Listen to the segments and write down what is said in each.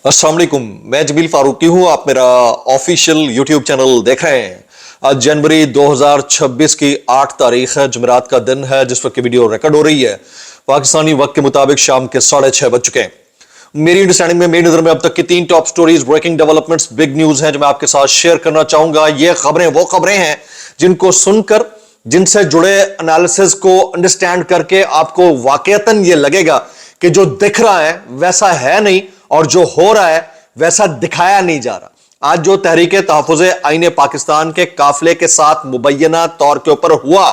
अस्सलाम वालेकुम, मैं जमील फारूकी हूं। आप मेरा ऑफिशियल यूट्यूब चैनल देख रहे हैं। आज जनवरी 2026 की 8 तारीख है, जुमेरात का दिन है। जिस वक्त की वीडियो रिकॉर्ड हो रही है पाकिस्तानी वक्त के मुताबिक शाम के 6:30 बज चुके हैं। मेरी अंडरस्टैंडिंग में, मेरी नजर में अब तक की 3 top stories, breaking developments, big news हैं जो मैं आपके साथ शेयर करना चाहूंगा। ये खबरें वो खबरें हैं जिनको सुनकर, जिनसे जुड़े एनालिसिस को अंडरस्टैंड करके आपको वाकईतन ये लगेगा कि जो दिख रहा है वैसा है नहीं और जो हो रहा है वैसा दिखाया नहीं जा रहा। आज जो तहरीक तहफ़्फ़ुज़ आईन पाकिस्तान के काफिले के साथ मुबैना तौर के ऊपर हुआ,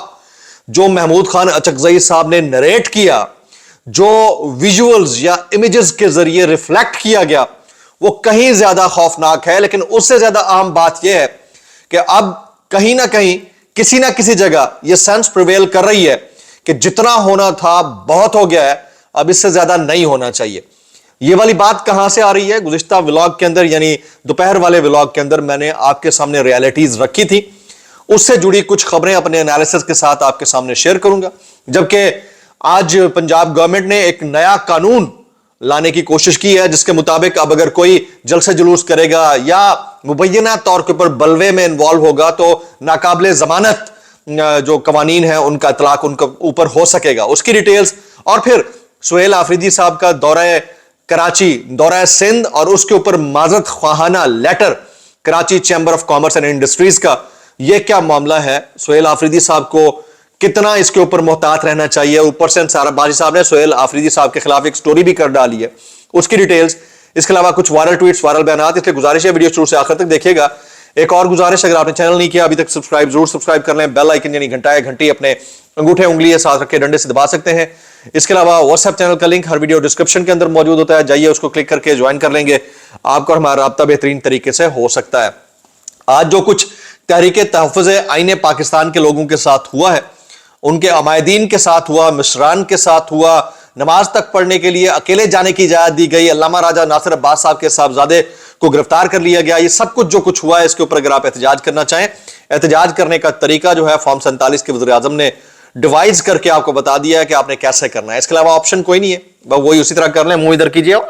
जो महमूद खान अचकज़ई साहब ने नरेट किया, जो विजुअल्स या इमेजेस के जरिए रिफ्लेक्ट किया गया, वो कहीं ज्यादा खौफनाक है। लेकिन उससे ज्यादा अहम बात यह है कि अब कहीं ना कहीं, किसी ना किसी जगह यह सेंस प्रिवेल कर रही है कि जितना होना था बहुत हो गया है, अब इससे ज्यादा नहीं होना चाहिए। ये वाली बात कहां से आ रही है? गुज़िश्ता व्लॉग के अंदर, यानी दोपहर वाले व्लॉग के अंदर, मैंने आपके सामने रियलिटीज रखी थी। उससे जुड़ी कुछ खबरें अपने एनालिसिस के साथ आपके सामने शेयर करूंगा। जबकि आज पंजाब गवर्नमेंट ने एक नया कानून लाने की कोशिश की है, जिसके मुताबिक अब अगर कोई जलसे जुलूस करेगा या मुबैना तौर के ऊपर बलवे में इन्वॉल्व होगा तो नाकाबिले जमानत जो कवानीन है उनका इतलाक उनके ऊपर हो सकेगा। उसकी डिटेल्स, और फिर सुहेल आफरीदी साहब का दौरा कराची, दौरा सिंध, और उसके ऊपर माजरत ख्वाहाना letter Karachi chamber of commerce and industries का, यह क्या मामला है? सुहेल आफरीदी साहब को कितना इसके ऊपर मोहतात रहना चाहिए? ऊपर से अंसार अब्बासी साहब ने सुहेल आफरीदी साहब के खिलाफ एक स्टोरी भी कर डाली है, उसकी डिटेल्स। इसके अलावा कुछ वायरल ट्वीट्स, वायरल बयानात। इसलिए गुजारिश है वीडियो शुरू से आखिर तक देखिएगा। एक और गुजारिश, अगर आपने चैनल नहीं किया अभी तक, सब्सक्राइब जरूर सब्सक्राइब कर लें। बेल आइकन यानी घंटी अपने अंगूठे उंगली साथ रखे डंडे से दबा सकते हैं। इसके अलावा व्हाट्सएप चैनल का लिंक हर वीडियो डिस्क्रिप्शन के अंदर मौजूद होता है, जाइए उसको क्लिक करके ज्वाइन कर लेंगे। आपका और हमारा राब्ता बेहतरीन तरीके से हो सकता है। आज जो कुछ तहरीक तहफ़्फ़ुज़ आईन पाकिस्तान के लोगों के साथ हुआ है, उनके अमायदीन के साथ हुआ, मिसरान के साथ हुआ, नमाज तक पढ़ने के लिए अकेले जाने की इजाजत दी गई, अल्लामा राजा नासिर अब्बास साहब के साहबजादे को गिरफ्तार कर लिया गया, ये सब कुछ जो कुछ हुआ है, इसके ऊपर अगर आप एहतजाज करना चाहें, एहतजाज करने का तरीका जो है फॉर्म 47 के वज़ीर आज़म ने डिवाइस करके आपको बता दिया है कि आपने कैसे करना है। इसके अलावा ऑप्शन कोई नहीं है, बस वही उसी तरह कर लें, मुंह इधर कीजिए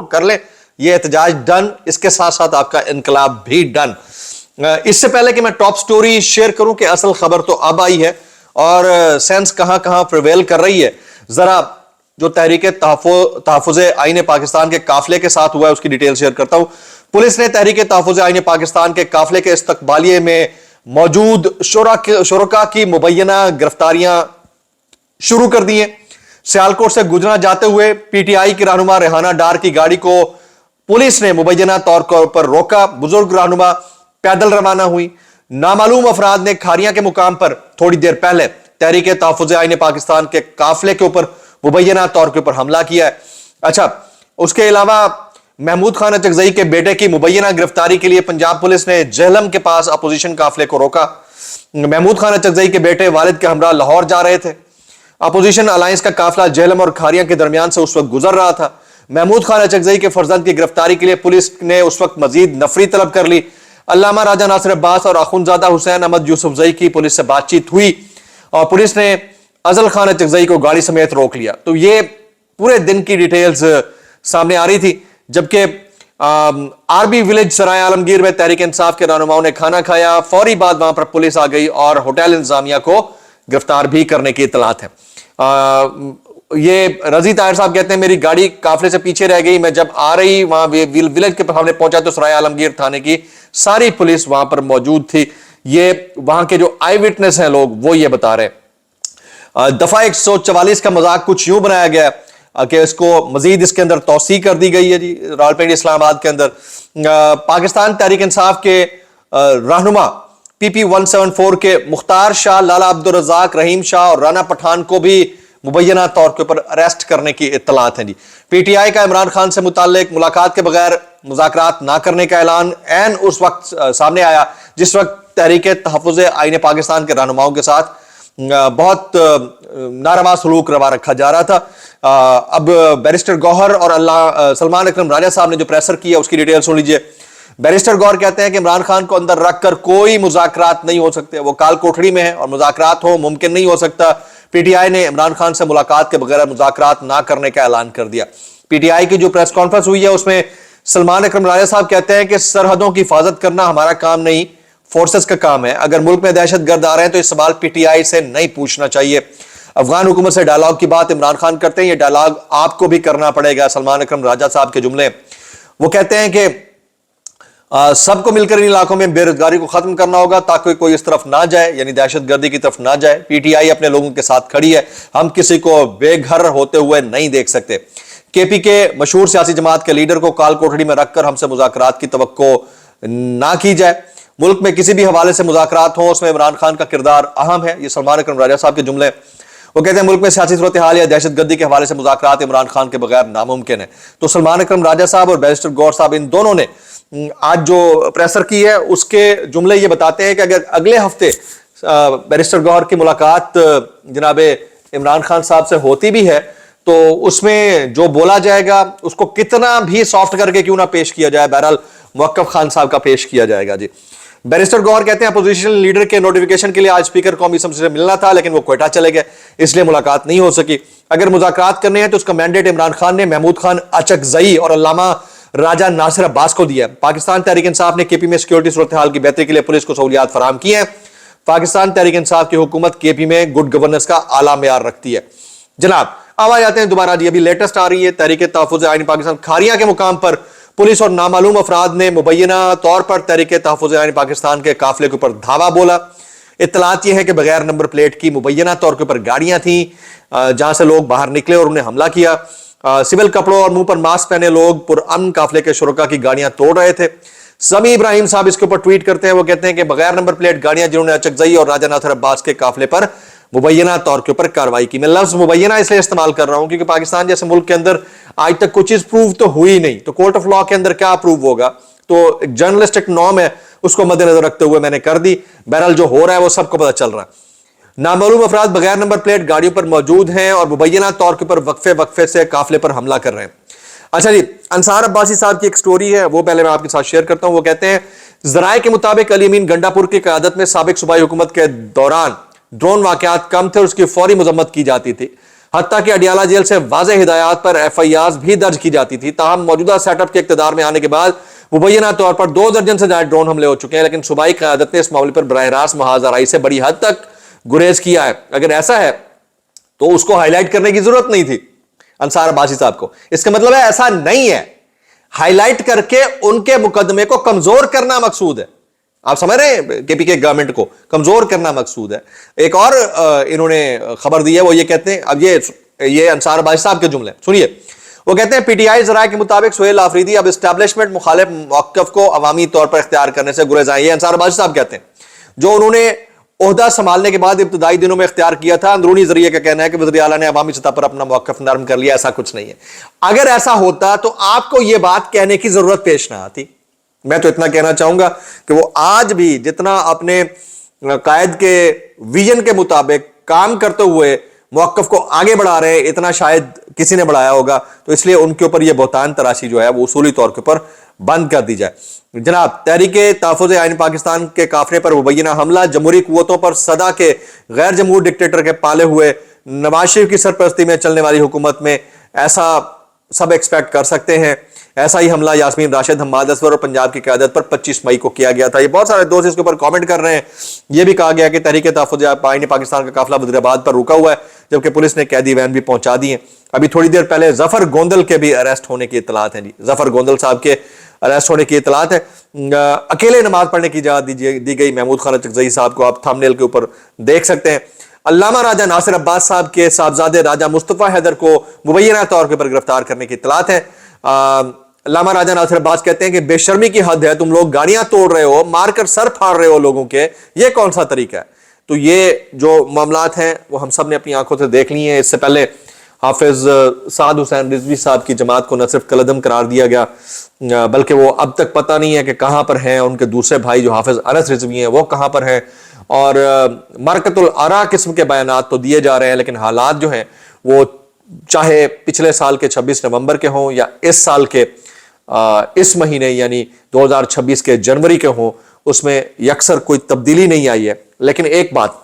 कर लें, ये एहतजाज डन। इसके साथ साथ आपका इनकलाब भी डन। इससे पहले कि मैं टॉप स्टोरी शेयर करूं कि असल खबर तो अब आई है और सेंस कहां कहां प्रिवेल कर रही है, जरा जो तहरीक तहफ़्फ़ुज़ आईन पाकिस्तान के काफिले के साथ हुआ है उसकी डिटेल शेयर करता हूं। पुलिस ने तहरीक तहफ़्फ़ुज़ आईन पाकिस्तान के काफिले के इस्तकबालिये में मौजूद शुरका की मुबैना गिरफ्तारियां शुरू कर दी हैं। सियालकोट से गुजरा जाते हुए पीटीआई की रहनुमा रेहाना डार की गाड़ी को पुलिस ने मुबैना तौर पर रोका। बुजुर्ग रहनुमा पैदल रवाना हुई। नामालूम अफराद ने खारियां के मुकाम पर थोड़ी देर पहले तहरीक तहफ़्फ़ुज़ आईन पाकिस्तान के काफिले के ऊपर मुबैना तौर के ऊपर हमला किया है। अच्छा, उसके अलावा महमूद खान अचकज़ई के बेटे की मुबैना गिरफ्तारी के लिए पंजाब पुलिस ने जेहलम के पास अपोजिशन काफिले को रोका। महमूद खान अचकज़ई के बेटे वालिद के हमरा लाहौर जा रहे थे। अपोजिशन अलायंस का काफिला जेहलम और खारियां के दरमियान से उस वक्त गुजर रहा था। महमूद खान अचकज़ई के फर्जंद की गिरफ्तारी के लिए पुलिस ने उस वक्त मजीद नफरी तलब कर ली। अल्लामा राजा नासिर अब्बास और अखुंज़ादा हुसैन अहमद यूसुफजई की पुलिस से बातचीत हुई और पुलिस ने अजल खान अचकज़ई को गाड़ी समेत रोक लिया। तो ये पूरे दिन की डिटेल्स सामने आ रही थी। जबकि आरबी विलेज सराय आलमगीर में तहरीक इंसाफ के रहनुमाओं ने खाना खाया, फौरी बाद वहां पर पुलिस आ गई और होटल इंतजामिया को गिरफ्तार भी करने की इतलात है। ये रजी ताहिर साहब कहते हैं मेरी गाड़ी काफिले से पीछे रह गई, मैं जब आ रही वहां विलेज के सामने पहुंचा तो सराय आलमगीर थाने की सारी पुलिस वहां पर मौजूद थी। ये वहां के जो आई विटनेस हैं लोग, वो ये बता रहे। दफा 144 का मजाक कुछ यूं बनाया गया कि इसको मजीद इसके अंदर तौसी कर दी गई है जी। रावलपिंडी इस्लामाबाद के अंदर पाकिस्तान तहरीक इंसाफ के रहनुमा PP 174 के मुख्तार शाह, लाला अब्दुल रज़ाक, रहीम शाह और राना पठान को भी मुबैना तौर के ऊपर अरेस्ट करने की इत्तलात है जी। PTI का इमरान खान से मुताल्लिक मुलाकात के बगैर मुज़ाकरात ना करने का ऐलान ऐन उस वक्त सामने आया जिस वक्त तहरीक तहफ़्फ़ुज़ आईन पाकिस्तान के रहनुमाओं के साथ बहुत नारवा सलूक रवा रखा जा रहा था। अब बैरिस्टर गौहर और सलमान अकरम राजा साहब ने जो प्रेसर किया उसकी डिटेल सुन लीजिए। बैरिस्टर गौहर कहते हैं कि इमरान खान को अंदर रखकर कोई मुज़ाकरात नहीं हो सकते, वो काल कोठड़ी में है और मुज़ाकरात हो मुमकिन नहीं हो सकता। PTI ने इमरान खान से मुलाकात के बगैर मुज़ाकरात ना करने का ऐलान कर दिया। PTI की जो प्रेस कॉन्फ्रेंस हुई है उसमें सलमान अकरम राजा साहब कहते हैं कि सरहदों की हिफाजत करना हमारा काम नहीं, फोर्सेस का काम है। अगर मुल्क में दहशत गर्द आ रहे हैं तो ये सवाल पीटीआई से नहीं पूछना चाहिए। अफगान हुकूमत से डायलॉग की बात इमरान खान करते हैं, ये डायलॉग आपको भी करना पड़ेगा। सलमान अकरम राजा साहब के जुमले। वो कहते हैं कि सबको मिलकर इन इलाकों में बेरोजगारी को खत्म करना होगा ताकि कोई इस तरफ ना जाए, यानी दहशत गर्दी की तरफ ना जाए। पीटीआई अपने लोगों के साथ खड़ी है, हम किसी को बेघर होते हुए नहीं देख सकते। केपी के मशहूर सियासी जमात के लीडर को काल कोठड़ी में रखकर हमसे मुज़ाकरात की तवक्को ना की जाए। मुल्क में किसी भी हवाले से मुज़ाकरात हो उसमें इमरान खान का किरदार अहम है। ये सलमान अकरम राजा साहब के जुमले। वो कहते हैं मुल्क में सियासी सूरत हाल या दहशत गर्दी के हवाले से मुज़ाकरात इमरान खान के बगैर नामुमकिन है। तो सलमान अकरम राजा साहब और बैरिस्टर गौहर साहब, इन दोनों ने आज जो प्रेसर की है उसके जुमले ये बताते हैं कि अगर अगले हफ्ते बैरिस्टर गौहर की मुलाकात जनाब इमरान खान साहब से होती भी है तो उसमें जो बोला जाएगा उसको कितना भी सॉफ्ट करके क्यों ना पेश किया जाए, बहरहाल मुवक्कफ खान साहब का पेश किया जाएगा। जी, बैरिस्टर गौहर कहते हैं अपोजिशन लीडर के नोटिफिकेशन के लिए आज स्पीकर कौमी असम्बली से मिलना था लेकिन वो क्वेटा चले गए, इसलिए मुलाकात नहीं हो सकी। अगर मुज़ाकरात करने हैं तो उसका मैंडेट इमरान खान ने महमूद खान अचकजई और अल्लामा राजा नासिर अब्बास को दिया। पाकिस्तान तहरीक इंसाफ ने केपी में सिक्योरिटी सूरत हाल की बेहतरी के लिए पुलिस को सहूलियात फराहम की है। पाकिस्तान तहरीक इंसाफ की हुकूमत केपी में गुड गवर्नेंस का आला मेयार रखती है। जनाब आवाज आते हैं दोबारा जी, अभी लेटेस्ट आ रही है तहरीक तहफ़्फ़ुज़ आईन पाकिस्तान खारिया के मुकाम पर पुलिस और नामालूम अफराद ने मुबैना तौर पर तहरीक तहफ़्फ़ुज़ आईन पाकिस्तान के काफिले के ऊपर धावा बोला। इत्तलात यह है कि बगैर नंबर प्लेट की मुबैना तौर के ऊपर गाड़ियां थी जहां से लोग बाहर निकले और उन्हें हमला किया। सिविल कपड़ों और मुंह पर मास्क पहने लोग पुरअमन काफिले के शुरका की गाड़ियां तोड़ रहे थे। समी इब्राहिम साहब इसके ऊपर ट्वीट करते हैं, वो कहते हैं कि बगैर नंबर प्लेट गाड़ियां जिन्होंने अचकजई और राजा नासिर अब्बास के काफिले पर मुबैना तौर के ऊपर कार्रवाई की। मैं लफ्ज मुबैना इसलिए इस्तेमाल कर रहा हूं क्योंकि पाकिस्तान जैसे मुल्क के अंदर आज तक कुछ चीज प्रूव तो हुई नहीं, तो कोर्ट ऑफ लॉ के अंदर क्या प्रूव होगा, तो एक जर्नलिस्टिक नॉर्म है उसको मद्देनजर रखते हुए मैंने कर दी। बहरहाल जो हो रहा है वो सबको पता चल रहा है। नामालूम अफराद बगैर नंबर प्लेट गाड़ियों पर मौजूद हैं और मुबैना तौर के ऊपर वक्फे से काफिले पर हमला कर रहे हैं। अच्छा जी, अंसार अब्बासी साहब की एक स्टोरी है, वो पहले मैं आपके साथ शेयर करता हूं। वो कहते हैं जराए के मुताबिक अली अमीन गंडापुर की क़यादत में साबिक सूबाई हुकूमत के दौरान ड्रोन वाकयात कम थे और उसकी फौरी मजम्मत की जाती थी। हत्ता कि अडियाला जेल से वाज़ेह हिदायत पर FIRs भी दर्ज की जाती थी। ताहम मौजूदा सेटअप के इक़्तिदार में आने के बाद मुबैना तौर पर 2 दर्जन से ज्यादा ड्रोन हमले हो चुके हैं, लेकिन सूबाई क़यादत ने इस मामले पर बराह रास्त मुहाज़राई से बड़ी हद तक गुरेज किया है। अगर ऐसा है तो उसको हाईलाइट करने की जरूरत नहीं थी अंसार अब्बासी साहब को। इसका मतलब है ऐसा नहीं है, हाईलाइट करके उनके मुकदमे को कमजोर करना मकसूद है। आप समझ रहे हैं, केपी के गवर्नमेंट को कमजोर करना मकसूद है। एक और इन्होंने खबर दी है, वो ये कहते हैं, अब ये अंसार अब्बासी साहब के जुमले सुनिए। वो कहते हैं पीटीआई जराये के मुताबिक सुहेल आफरीदी अब एस्टैब्लिशमेंट मुखालिफ मौक़िफ़ को अवामी तौर पर इख्तियार करने से गुरेज आए। ये अंसार अब्बासी साहब कहते हैं, जो उन्होंने ओहदा संभालने के बाद इब्तदाई दिनों में इख्तियार किया था। अंदरूनी जरिए का कहना है कि वज़ीर आला ने अवामी सतह पर अपना मौक़िफ़ नरम कर लिया। ऐसा कुछ नहीं है। अगर ऐसा होता तो आपको यह बात कहने की जरूरत पेश ना आती। मैं तो इतना कहना चाहूंगा कि वो आज भी जितना अपने कायद के विजन के मुताबिक काम करते हुए मौक़िफ़ को आगे बढ़ा रहे हैं, इतना शायद किसी ने बढ़ाया होगा। तो इसलिए उनके ऊपर यह बहुतान तराशी जो है वो उसूली तौर के ऊपर बंद कर दी जाए। जनाब तहरीक तहफ़्फ़ुज़ आईन पाकिस्तान के काफिले पर मुबैना हमला, जमहूरी कुव्वतों पर सदा के गैर जमहूर डिक्टेटर के पाले हुए नवाज शरीफ की सरपरस्ती में चलने वाली हुकूमत में ऐसा सब एक्सपेक्ट कर सकते हैं। ऐसा ही हमला यास्मीन राशिद, हम्माद असवर और पंजाब की क़यादत पर 25 मई को किया गया था। ये बहुत सारे दोस्त इसके ऊपर कमेंट कर रहे हैं। यह भी कहा गया कि तहरीक तहफ़्फ़ुज़ आईन पाकिस्तान का काफिला वज़ीराबाद पर रुका हुआ है, जबकि पुलिस ने कैदी वैन भी पहुंचा दी है। अभी थोड़ी देर पहले जफर गोंदल के भी अरेस्ट होने की इत्तलात है। जी, जफर गोंदल साहब के अरेस्ट होने की इत्तलात है। अकेले नमाज पढ़ने की इजाजत दी गई महमूद खान अचकजई साहब को आप थंबनेल के ऊपर देख सकते हैं। अल्लामा राजा नासिर अब्बास साहब के साहबजादे राजा मुस्तफ़ा हैदर को मुबैना तौर पर गिरफ्तार करने की इत्तलात है। अल्लामा राजा नासिर अब्बास कहते हैं कि बेशर्मी की हद है, तुम लोग गाड़ियां तोड़ रहे हो, मारकर सर फाड़ रहे हो लोगों के, ये कौन सा तरीका है। तो ये जो मामलात हैं वो हम सब ने अपनी आंखों से देख ली हैं। इससे पहले हाफिज साद हुसैन रिजवी साहब की जमात को न सिर्फ कलदम करार दिया गया, बल्कि वो अब तक पता नहीं है कि कहाँ पर हैं। उनके दूसरे भाई जो हाफिज अनस रिजवी हैं वो कहाँ पर हैं, और मरकतुल आरा किस्म के बयानात तो दिए जा रहे हैं, लेकिन हालात जो हैं वो चाहे पिछले साल के 26 नवंबर के हों या इस साल के इस महीने यानी 2026 के जनवरी के हों, उसमें यकसर कोई तब्दीली नहीं आई है। लेकिन एक बात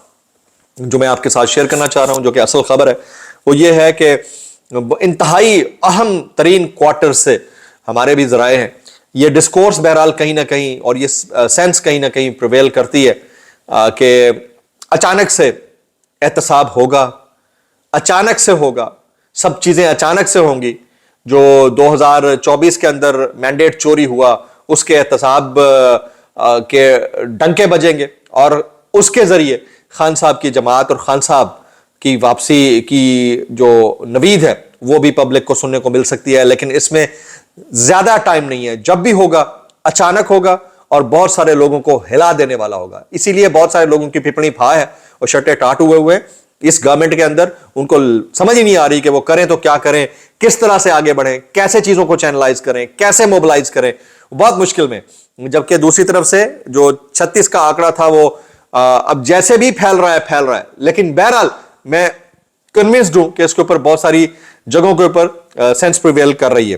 जो मैं आपके साथ शेयर करना चाह रहा हूं, जो कि असल खबर है, वो ये है कि इंतहाई अहम तरीन क्वार्टर से ہمارے بھی ذرائع ہیں. یہ ڈسکورس بہرحال کہیں نہ کہیں اور یہ سینس کہیں نہ کہیں پریویل کرتی ہے کہ اچانک سے احتساب ہوگا, اچانک سے ہوگا, سب چیزیں اچانک سے ہوں گی. جو 2024 کے اندر مینڈیٹ چوری ہوا اس کے احتساب کے ڈنکے بجیں گے اور اس کے ذریعے خان صاحب کی جماعت اور خان صاحب کی واپسی کی جو نوید ہے وہ بھی پبلک کو سننے کو مل سکتی ہے. لیکن اس میں زیادہ ٹائم نہیں ہے, جب بھی ہوگا اچانک ہوگا اور بہت سارے لوگوں کو ہلا دینے والا ہوگا. اسی لیے بہت سارے لوگوں کی پھپڑی پھا ہے اور شٹے ٹاٹ ہوئے اس گورنمنٹ کے اندر. ان کو سمجھ ہی نہیں آ رہی کہ وہ کریں تو کیا کریں, کس طرح سے آگے بڑھیں, کیسے چیزوں کو چینلائز کریں, کیسے موبلائز کریں, بہت مشکل میں. جبکہ دوسری طرف سے جو 36 کا آنکڑا تھا وہ اب جیسے بھی پھیل رہا ہے. لیکن بہرحال میں کنونسڈ ہوں کہ اس کے اوپر بہت ساری جگہوں کے اوپر سینس پریویل کر رہی ہے.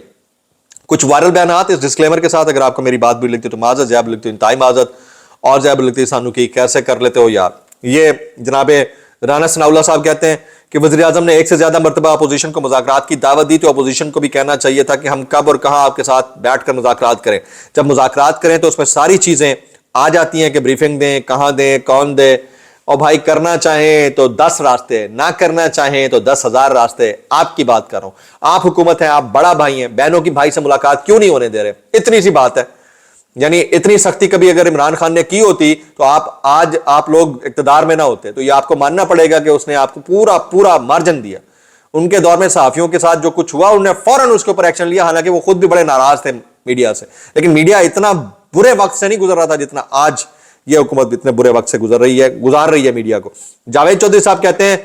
کچھ وائرل بیانات اس ڈسکلیمر کے ساتھ, اگر آپ کو میری بات بھی لگتی تو معذرت, زیب لگتی انتہائی معذرت, اور زیب لگتی سانو کی کیسے کر لیتے ہو یار. یہ جناب رانا ثناء اللہ صاحب کہتے ہیں کہ وزیر اعظم نے ایک سے زیادہ مرتبہ اپوزیشن کو مذاکرات کی دعوت دی, تو اپوزیشن کو بھی کہنا چاہیے تھا کہ ہم کب اور کہاں آپ کے ساتھ بیٹھ کر مذاکرات کریں. جب مذاکرات کریں تو اس میں ساری چیزیں آ جاتی ہیں کہ بریفنگ دیں, کہاں دیں, کون دے. اور بھائی کرنا چاہیں تو 10 راستے, نہ کرنا چاہیں تو 10,000 راستے. آپ کی بات کر رہا ہوں, آپ حکومت ہیں, آپ بڑا بھائی ہیں, بہنوں کی بھائی سے ملاقات کیوں نہیں ہونے دے رہے؟ اتنی سی بات ہے. یعنی اتنی سختی کبھی اگر عمران خان نے کی ہوتی تو آپ لوگ اقتدار میں نہ ہوتے. تو یہ آپ کو ماننا پڑے گا کہ اس نے آپ کو پورا مارجن دیا. ان کے دور میں صحافیوں کے ساتھ جو کچھ ہوا انہوں نے فوراً اس کے اوپر ایکشن لیا, حالانکہ وہ خود بھی بڑے ناراض تھے میڈیا سے. لیکن میڈیا اتنا برے وقت سے نہیں گزر رہا تھا جتنا آج یہ حکومت اتنے برے وقت سے گزار رہی ہے میڈیا کو. جاوید چودھری صاحب کہتے ہیں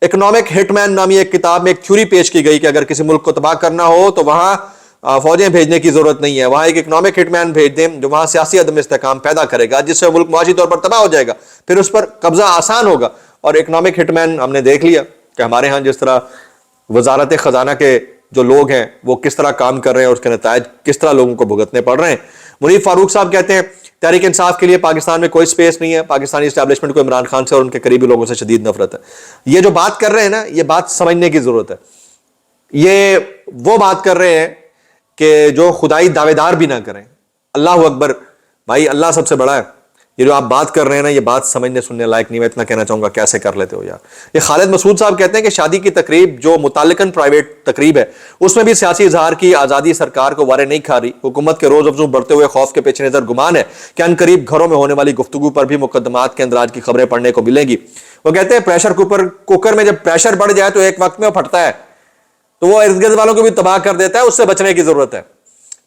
اکنامک ہٹ مین نامی ایک کتاب میں ایک تھیوری پیش کی گئی کہ اگر کسی ملک کو تباہ کرنا ہو تو وہاں فوجیں بھیجنے کی ضرورت نہیں ہے, وہاں ایک اکنامک ہٹ مین بھیج دیں جو وہاں سیاسی عدم استحکام پیدا کرے گا, جس سے ملک معاشی طور پر تباہ ہو جائے گا, پھر اس پر قبضہ آسان ہوگا. اور اکنامک ہٹ مین ہم نے دیکھ لیا کہ ہمارے ہاں جس طرح وزارت خزانہ کے جو لوگ ہیں وہ کس طرح کام کر رہے ہیں اور اس کے نتائج کس طرح لوگوں کو بھگتنے پڑ رہے ہیں. منیف فاروق صاحب کہتے ہیں تحریک انصاف کے لیے پاکستان میں کوئی سپیس نہیں ہے, پاکستانی اسٹیبلشمنٹ کو عمران خان سے اور ان کے قریبی لوگوں سے شدید نفرت ہے. یہ جو بات کر رہے ہیں نا, یہ بات سمجھنے کی ضرورت ہے. یہ وہ بات کر رہے ہیں کہ جو خدائی دعوے دار بھی نہ کریں. اللہ اکبر بھائی, اللہ سب سے بڑا ہے. یہ جو آپ بات کر رہے ہیں نا, یہ بات سمجھنے سننے لائق نہیں. میں اتنا کہنا چاہوں گا کیسے کر لیتے ہو یار. یہ خالد مسعود صاحب کہتے ہیں کہ شادی کی تقریب جو متعلقاً پرائیویٹ تقریب ہے اس میں بھی سیاسی اظہار کی آزادی سرکار کو وارے نہیں کھا رہی. حکومت کے روز افزوں بڑھتے ہوئے خوف کے پیش نظر گمان ہے کہ ان قریب گھروں میں ہونے والی گفتگو پر بھی مقدمات کے اندراج کی خبریں پڑھنے کو ملیں گی. وہ کہتے ہیں پریشر کوکر میں جب پریشر بڑھ جائے تو ایک وقت میں وہ پھٹتا ہے, تو وہ ارد گرد والوں کو بھی تباہ کر دیتا ہے. اس سے بچنے کی ضرورت ہے.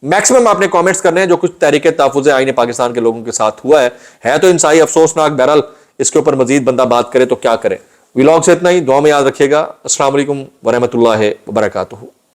میکسیمم آپ نے کامنٹس کرنے ہیں جو کچھ تحریک تحفظ آئین پاکستان کے لوگوں کے ساتھ ہوا ہے تو انتہائی افسوسناک. بہرحال اس کے اوپر مزید بندہ بات کرے تو کیا کرے. ویلاگ سے اتنا ہی, دعا میں یاد رکھیے گا. السلام علیکم ورحمۃ اللہ وبرکاتہ.